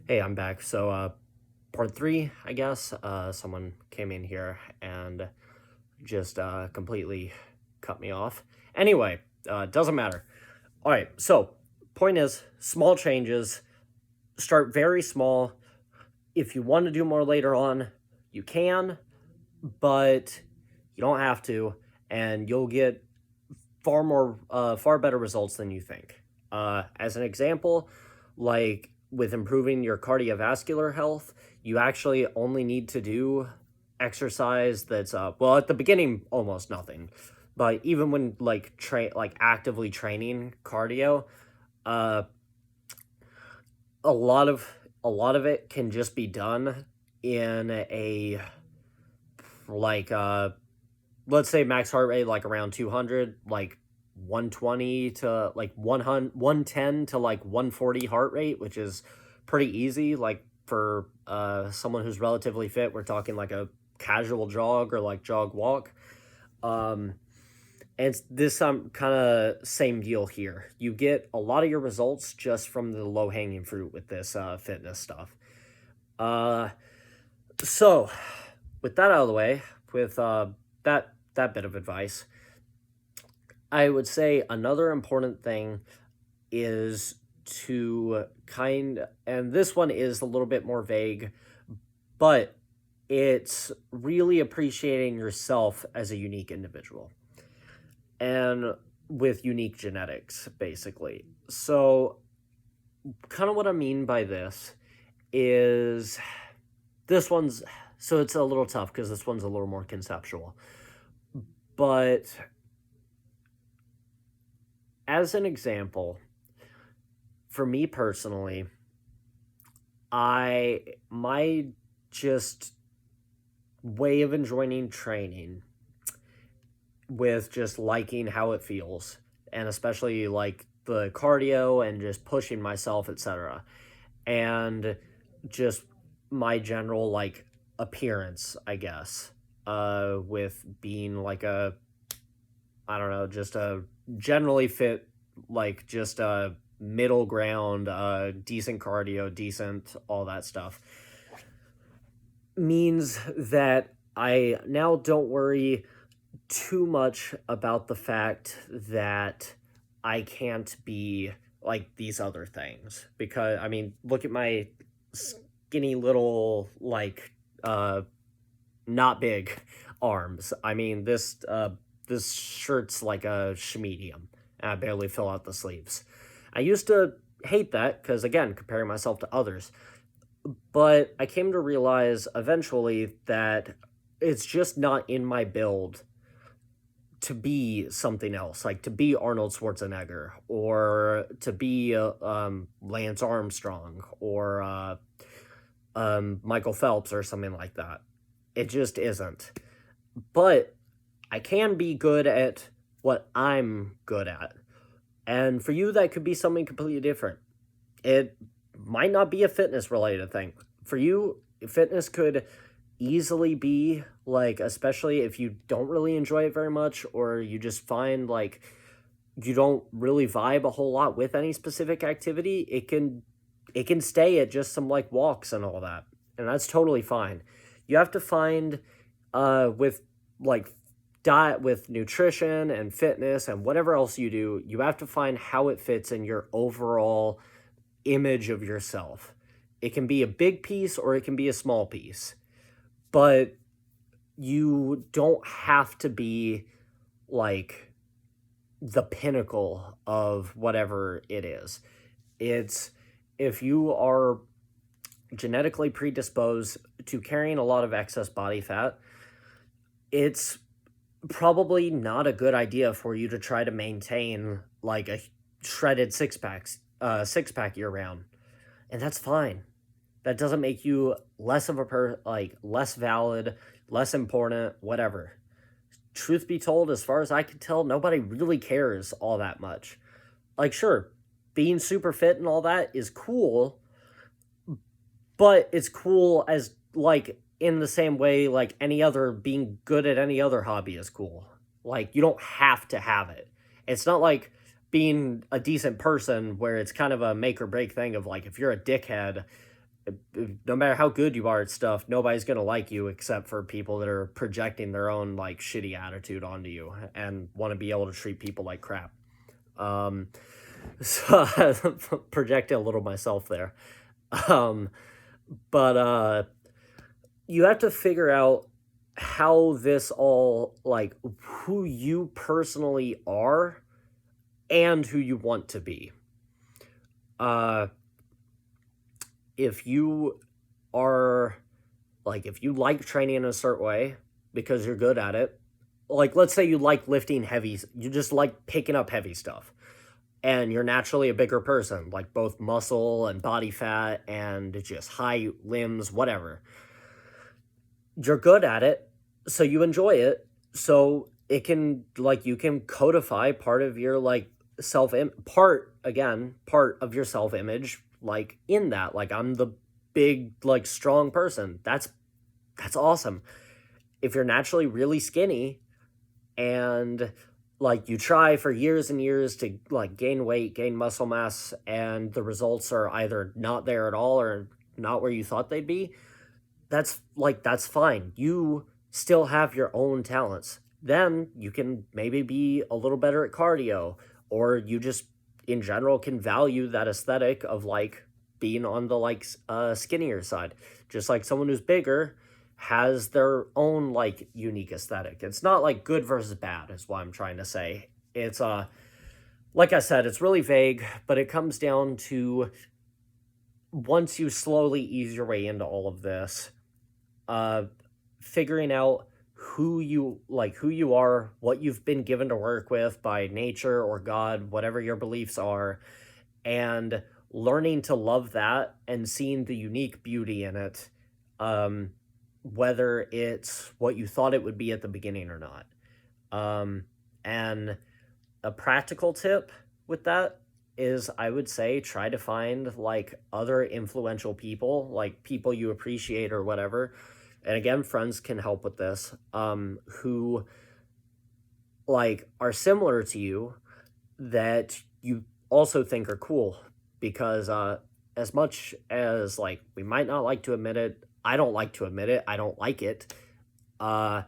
Hey, I'm back. Part three, I guess. Someone came in here and just completely cut me off. Anyway, doesn't matter. All right, so point is small changes. Start very small. If you want to do more later on, you can, but you don't have to, and you'll get far better results than you think. As an example, like with improving your cardiovascular health, you actually only need to do exercise that's well at the beginning almost nothing, but even when actively training cardio, uh, a lot of it can just be done in a like let's say max heart rate like around 200, like 120 to like 100, 110 to like 140 heart rate, which is pretty easy. Like for someone who's relatively fit, we're talking like a casual jog or like jog walk. Um, and it's this kind of same deal here. You get a lot of your results just from the low hanging fruit with this fitness stuff. Uh, so with that out of the way, with that bit of advice, I would say another important thing is to and this one is a little bit more vague, but it's really appreciating yourself as a unique individual and with unique genetics, basically. So, kind of what I mean by this is this one's so it's a little tough because this one's a little more conceptual. But as an example, for me personally, I my just way of enjoying training with just liking how it feels and especially like the cardio and just pushing myself, etc. And just my general like appearance, I guess, with being like a I don't know, just a generally fit, like just a middle ground, decent cardio, decent all that stuff, means that I now don't worry too much about the fact that I can't be like these other things. Because I mean, look at my skinny little not big arms. I mean, this shirt's like a medium, and I barely fill out the sleeves. I used to hate that because again, comparing myself to others, but I came to realize eventually that it's just not in my build to be something else, like to be Arnold Schwarzenegger or to be Lance Armstrong or Michael Phelps or something like that. It just isn't. But I can be good at what I'm good at. And for you, that could be something completely different. It might not be a fitness related thing. For you, fitness could easily be like, especially if you don't really enjoy it very much, or you just find like you don't really vibe a whole lot with any specific activity, it can stay at just some like walks and all that. And that's totally fine. You have to find with like diet, with nutrition and fitness and whatever else you do, you have to find how it fits in your overall image of yourself. It can be a big piece or it can be a small piece, but you don't have to be like the pinnacle of whatever it is. It's if you are genetically predisposed to carrying a lot of excess body fat, it's probably not a good idea for you to try to maintain like a shredded six pack year round, and that's fine. That doesn't make you less of a less valid, less important, whatever. Truth be told, as far as I can tell, nobody really cares all that much. Like, sure, being super fit and all that is cool, but it's cool as like in the same way like any other being good at any other hobby is cool. Like you don't have to have it. It's not like being a decent person where it's kind of a make or break thing of like if you're a dickhead, No matter how good you are at stuff, nobody's gonna like you except for people that are projecting their own like shitty attitude onto you and want to be able to treat people like crap. Um, so projecting a little myself there. Um, but you have to figure out how this all like who you personally are and who you want to be. Uh, if you are if you like training in a certain way because you're good at it, like let's say you like lifting heavy, you just like picking up heavy stuff, and you're naturally a bigger person, like both muscle and body fat and just high limbs, whatever. You're good at it, so you enjoy it. So it can like you can codify part of your like part of your self image like in that like I'm the big like strong person. That's awesome. If you're naturally really skinny and like you try for years and years to like gain weight, gain muscle mass, and the results are either not there at all or not where you thought they'd be, that's fine. You still have your own talents. Then you can maybe be a little better at cardio, or you just in general can value that aesthetic of like being on the skinnier side. Just like someone who's bigger has their own like unique aesthetic. It's not like good versus bad is what I'm trying to say. It's like I said, it's really vague, but it comes down to once you slowly ease your way into all of this, uh, figuring out who you are, what you've been given to work with by nature or God, whatever your beliefs are, and learning to love that and seeing the unique beauty in it, um, whether it's what you thought it would be at the beginning or not. And a practical tip with that is I would say try to find like other influential people, like people you appreciate or whatever. And again, friends can help with this, who like are similar to you that you also think are cool because as much as like we might not like to admit it, I don't like to admit it, I don't like it. Uh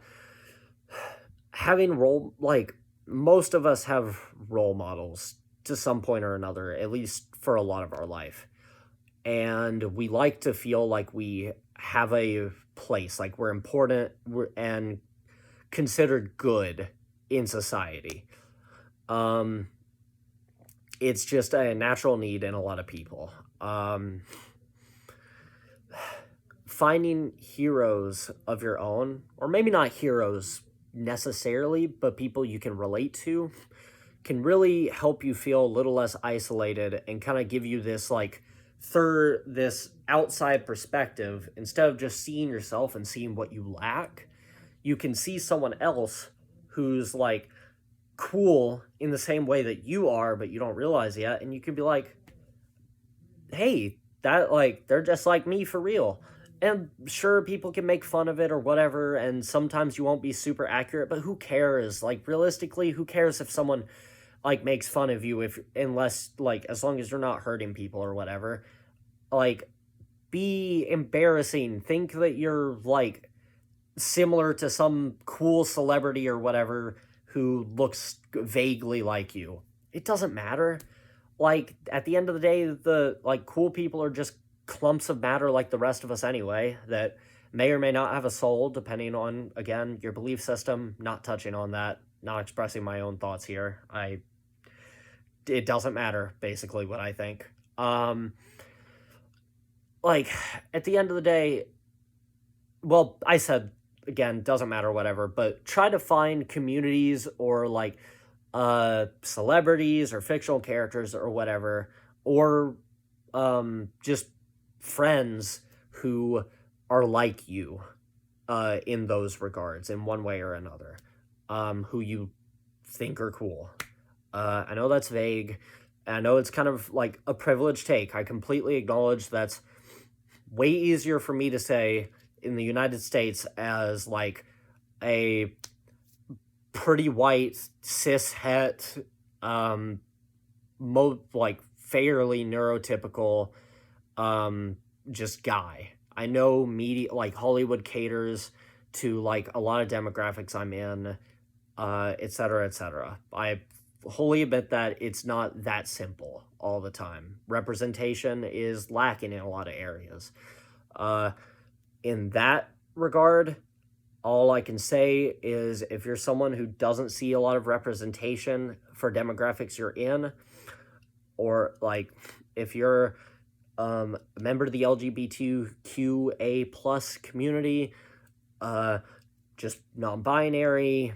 having role like most of us have role models to some point or another, at least for a lot of our life. And we like to feel like we have a place, like we're important and considered good in society. Um, it's just a natural need in a lot of people. Finding heroes of your own, or maybe not heroes necessarily, but people you can relate to, can really help you feel a little less isolated and kind of give you this like this outside perspective. Instead of just seeing yourself and seeing what you lack, you can see someone else who's like cool in the same way that you are, but you don't realize yet, and you can be like, hey, that like they're just like me for real. And sure, people can make fun of it or whatever, and sometimes you won't be super accurate, but who cares? Like realistically, who cares if someone like makes fun of you, if unless like as long as you're not hurting people or whatever. Like be embarrassing, think that you're like similar to some cool celebrity or whatever who looks vaguely like you. It doesn't matter. Like at the end of the day, the like cool people are just clumps of matter like the rest of us anyway, that may or may not have a soul depending on again your belief system. Not touching on that, not expressing my own thoughts here. It doesn't matter basically what I think. Like at the end of the day, well, I said again, doesn't matter whatever, but try to find communities or like celebrities or fictional characters or whatever, or just friends who are like you in those regards in one way or another, who you think are cool. I know that's vague. I know it's kind of like a privileged take. I completely acknowledge that's way easier for me to say in the United States as like a pretty white cis het, like fairly neurotypical, just guy. I know media, like Hollywood caters to like a lot of demographics I'm in, et cetera, et cetera. I wholly admit that it's not that simple all the time. Representation is lacking in a lot of areas. Uh, in that regard, all I can say is if you're someone who doesn't see a lot of representation for demographics you're in, or like if you're a member of the LGBTQA plus community, just non-binary,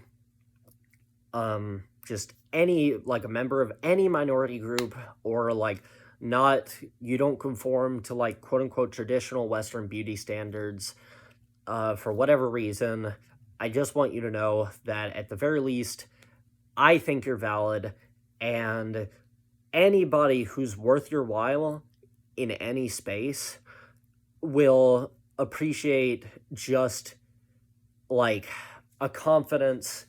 just any, like a member of any minority group, or like not, you don't conform to like quote unquote traditional Western beauty standards, for whatever reason, I just want you to know that at the very least, I think you're valid, and anybody who's worth your while in any space will appreciate just like a confidence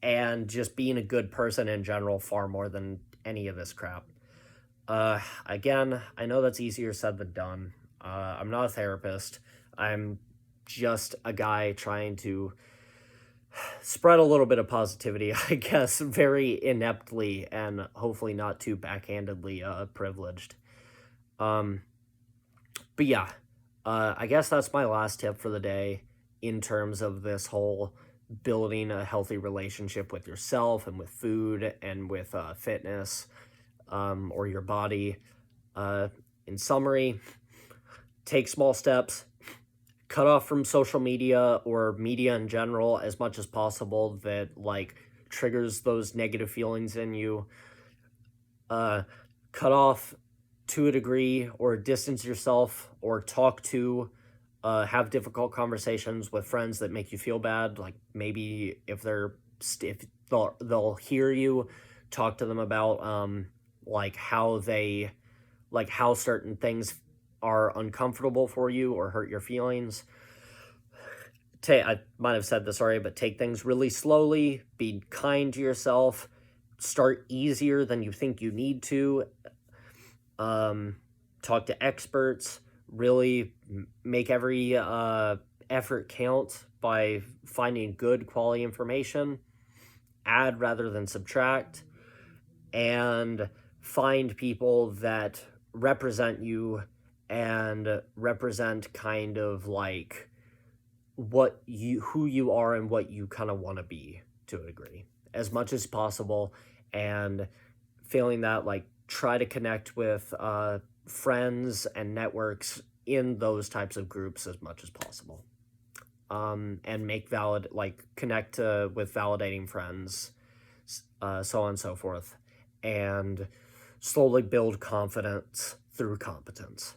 and just being a good person in general far more than any of this crap. Again, I know that's easier said than done. I'm not a therapist. I'm just a guy trying to spread a little bit of positivity, I guess, very ineptly and hopefully not too backhandedly privileged. But yeah, I guess that's my last tip for the day in terms of this whole building a healthy relationship with yourself and with food and with fitness, or your body. In summary, take small steps, cut off from social media or media in general as much as possible that like triggers those negative feelings in you. Cut off to a degree, or distance yourself, or talk to, have difficult conversations with friends that make you feel bad. Like maybe if they'll hear you, talk to them about like how certain things are uncomfortable for you or hurt your feelings. I might have said this already, but take things really slowly, be kind to yourself, start easier than you think you need to, talk to experts, really make every effort count by finding good quality information, add rather than subtract, and find people that represent you and represent kind of like who you are and what you kind of want to be to a degree as much as possible. And failing that, like try to connect with friends and networks in those types of groups as much as possible, and make connect with validating friends, so on and so forth, and slowly build confidence through competence.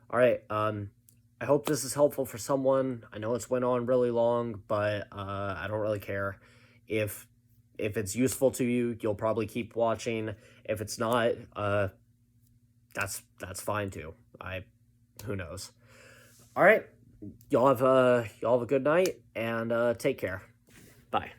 All right, I hope this is helpful for someone. I know it's went on really long, but I don't really care. If it's useful to you, you'll probably keep watching. If it's not, that's fine too. Who knows. All right, y'all have a good night, and take care. Bye.